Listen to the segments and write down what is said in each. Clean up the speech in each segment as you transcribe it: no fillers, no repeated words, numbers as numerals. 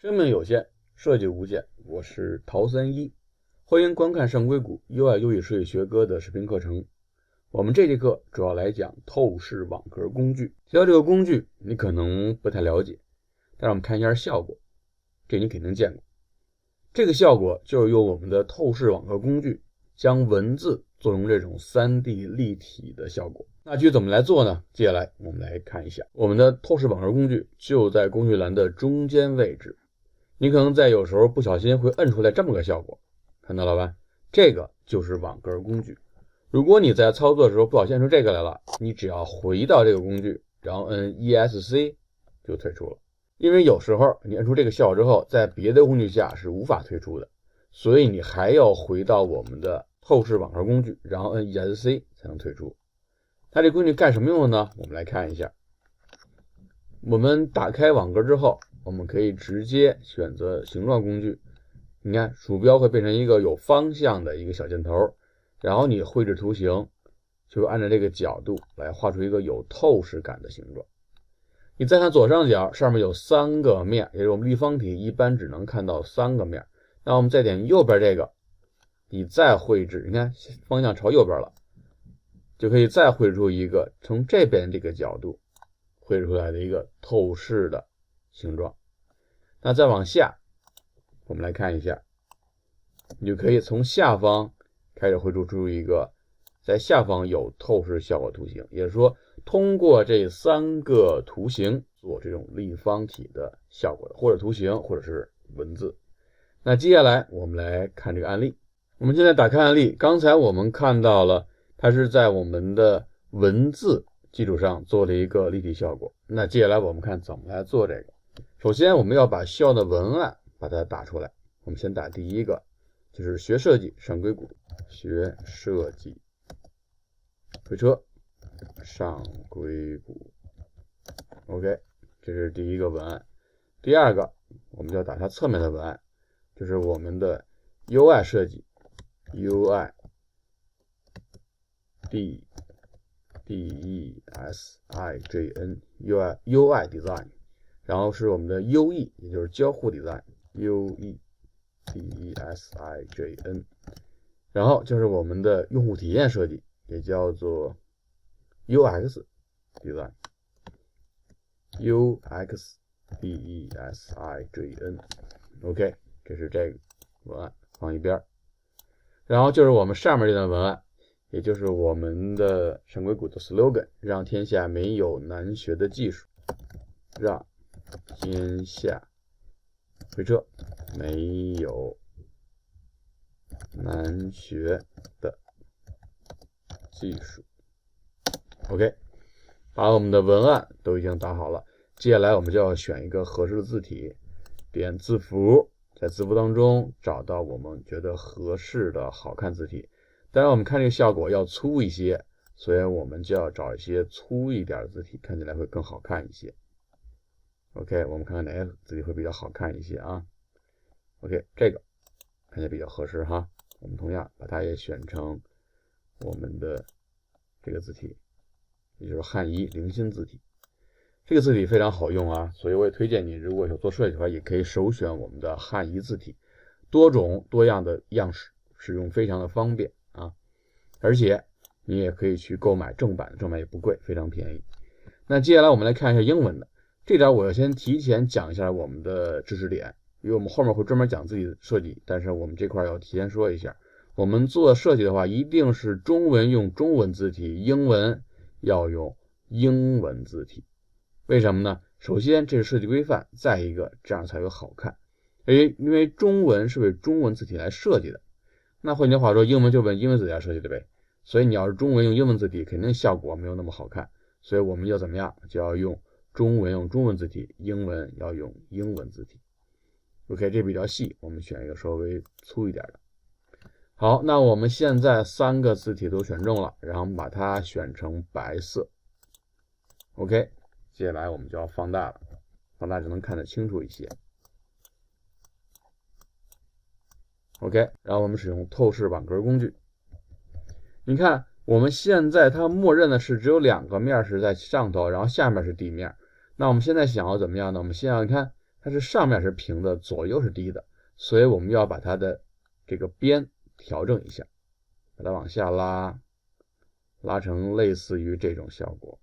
生命有限，设计无限。我是陶三一，欢迎观看上硅谷 UI UX 设计学哥的视频课程。我们这节课主要来讲透视网格工具。提到这个工具，你可能不太了解，但是我们看一下效果，这你肯定见过。这个效果就是用我们的透视网格工具将文字做成这种 3D 立体的效果。那具体怎么来做呢？接下来我们来看一下，我们的透视网格工具就在工具栏的中间位置。你可能在有时候不小心会摁出来这么个效果，看到了吧？这个就是网格工具。如果你在操作的时候不小心摁出这个来了，你只要回到这个工具，然后摁 ESC 就退出了。因为有时候你摁出这个效果之后，在别的工具下是无法退出的，所以你还要回到我们的透视网格工具，然后摁 ESC 才能退出。它这工具干什么用的呢？我们来看一下。我们打开网格之后，我们可以直接选择形状工具。你看鼠标会变成一个有方向的一个小箭头，然后你绘制图形就按照这个角度来画出一个有透视感的形状。你再看左上角，上面有3个面，也就是我们立方体一般只能看到3个面。那我们再点右边这个，你再绘制，你看方向朝右边了，就可以再绘出一个从这边这个角度绘出来的一个透视的形状。那再往下，我们来看一下，你就可以从下方开始绘出一个在下方有透视效果图形，也就是说通过这3个图形做这种立方体的效果，或者图形或者是文字。那接下来我们来看这个案例。我们现在打开案例，刚才我们看到了它是在我们的文字基础上做了一个立体效果。那接下来我们看怎么来做这个。首先我们要把需要的文案把它打出来。我们先打第一个，就是学设计上硅谷，学设计回车上硅谷。 OK， 这是第一个文案。第二个我们就要打它侧面的文案，就是我们的 UI 设计 UI DESIGN UI Design， 然后是我们的 UE， 也就是交互 Design UE DESIGN， 然后就是我们的用户体验设计，也叫做 UX Design UX DESIGN。 OK， 这是这个文案放一边。然后就是我们上面这段文案，也就是我们的上硅谷的 slogan， 让天下没有难学的技术，让天下回车没有难学的技术。 OK， 把我们的文案都已经打好了，接下来我们就要选一个合适的字体，点字符，在字符当中找到我们觉得合适的好看字体。当然我们看这个效果要粗一些，所以我们就要找一些粗一点的字体，看起来会更好看一些。 OK， 我们看看哪个字体会比较好看一些啊。 OK， 这个看起来比较合适哈，我们同样把它也选成我们的这个字体，也就是汉仪零星字体。这个字体非常好用啊，所以我也推荐你，如果有做设计的话，也可以首选我们的汉仪字体，多种多样的样式，使用非常的方便啊。而且你也可以去购买正版，正版也不贵，非常便宜。那接下来我们来看一下英文的，这点我要先提前讲一下我们的知识点，因为我们后面会专门讲自己的设计，但是我们这块要提前说一下，我们做设计的话，一定是中文用中文字体，英文要用英文字体。为什么呢？首先这是设计规范，再一个这样才会好看。因为中文是为中文字体来设计的，那换句话说，英文就为英文字体来设计的呗。所以你要是中文用英文字体，肯定效果没有那么好看。所以我们要怎么样？就要用中文用中文字体，英文要用英文字体。OK， 这比较细，我们选一个稍微粗一点的。好，那我们现在3个字体都选中了，然后把它选成白色。OK， 接下来我们就要放大了，放大就能看得清楚一些。OK， 然后我们使用透视网格工具。你看我们现在它默认的是只有2个面是在上头，然后下面是地面。那我们现在想要怎么样呢？我们先要看它是上面是平的，左右是低的，所以我们要把它的这个边调整一下，把它往下拉，拉成类似于这种效果。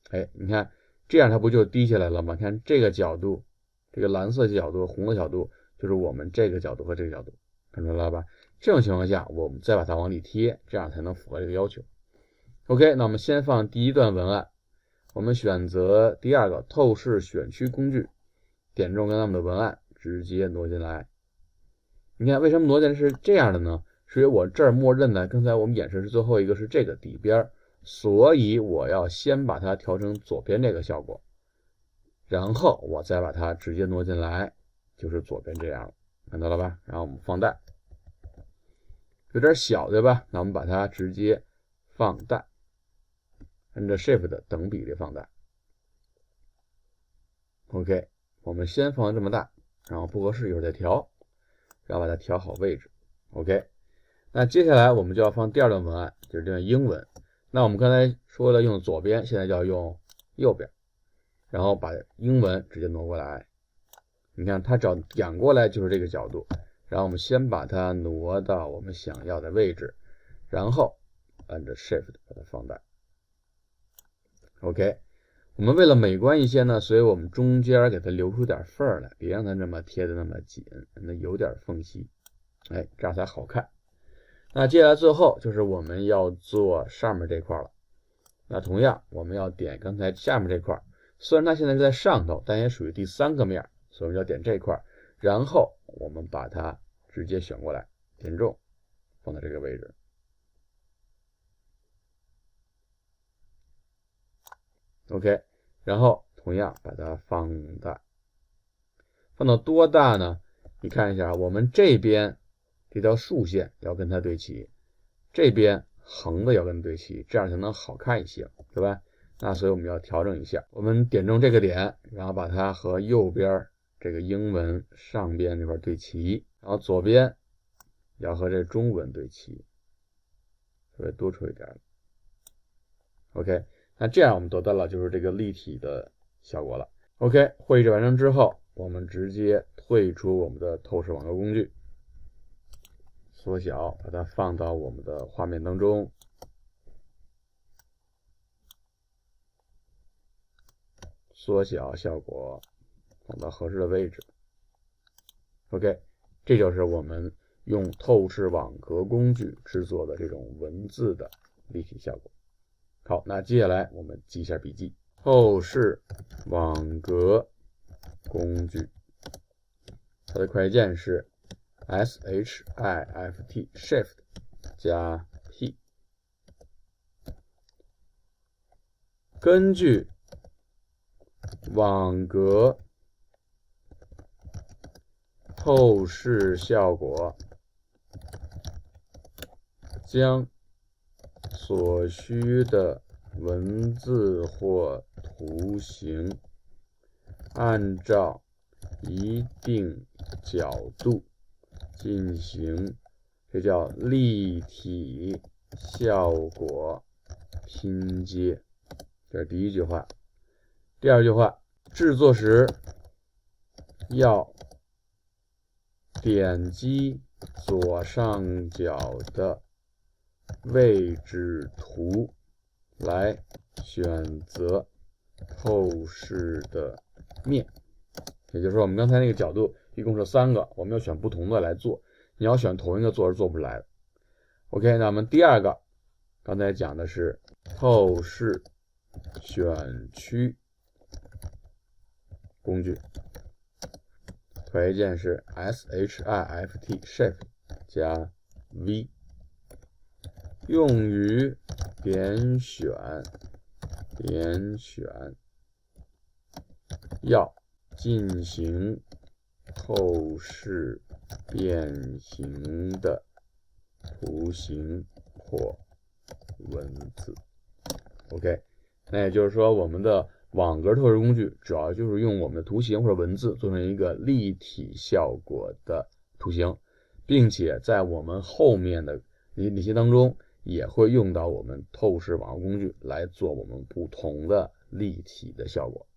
哎，你看这样它不就低下来了吗？看这个角度，这个蓝色角度、红的角度就是我们这个角度和这个角度，看出来了吧？这种情况下，我们再把它往里贴，这样才能符合这个要求。OK， 那我们先放第一段文案，我们选择第二个透视选区工具，点中刚才我们的文案，直接挪进来。你看为什么挪进来是这样的呢？是因为我这儿默认的，刚才我们演示是最后一个是这个底边，所以我要先把它调成左边这个效果，然后我再把它直接挪进来，就是左边这样了，看到了吧？然后我们放大，有点小对吧？那我们把它直接放大，按照 Shift 等比例放大。OK， 我们先放这么大，然后不合适一会儿再调，然后把它调好位置。OK， 那接下来我们就要放第二段文案，就是这段英文。那我们刚才说了用左边，现在就要用右边，然后把英文直接挪过来。你看它只要点过来就是这个角度，然后我们先把它挪到我们想要的位置，然后按着 Shift 把它放大。OK， 我们为了美观一些呢，所以我们中间给它留出点缝儿来，别让它这么贴的那么紧，让它有点缝隙，哎，这样才好看。那接下来最后就是我们要做上面这块了。那同样我们要点刚才下面这块，虽然它现在是在上头，但也属于第三个面，所以我们要点这块，然后我们把它直接选过来，点中，放在这个位置。OK， 然后同样把它放大，放到多大呢？你看一下，我们这边这条竖线要跟它对齐，这边横的要跟它对齐，这样才能好看一些，对吧？那所以我们要调整一下，我们点中这个点，然后把它和右边这个英文上边这块对齐，然后左边要和这中文对齐，稍微多出一点。OK， 那这样我们得到了就是这个立体的效果了。OK， 绘制完成之后，我们直接退出我们的透视网格工具，缩小，把它放到我们的画面当中，缩小效果，放到合适的位置。OK， 这就是我们用透视网格工具制作的这种文字的立体效果。好，那接下来我们记一下笔记。透视网格工具，它的快捷键是 Shift 加 P。根据网格透视效果，将所需的文字或图形按照一定角度进行，这叫立体效果拼接。这是第一句话。第二句话，制作时要点击左上角的位置图来选择透视的面，也就是说我们刚才那个角度一共是3个，我们要选不同的来做，你要选同一个做是做不出来的。OK， 那我们第二个刚才讲的是透视选区工具，快捷键是 Shift 加 V， 用于点选要进行透视变形的图形或文字。OK， 那也就是说我们的网格透视工具主要就是用我们的图形或者文字做成一个立体效果的图形，并且在我们后面的理些当中也会用到我们透视网格工具来做我们不同的立体的效果。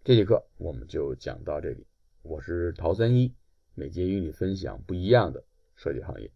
这节课我们就讲到这里，我是陶三一，每节与你分享不一样的设计行业。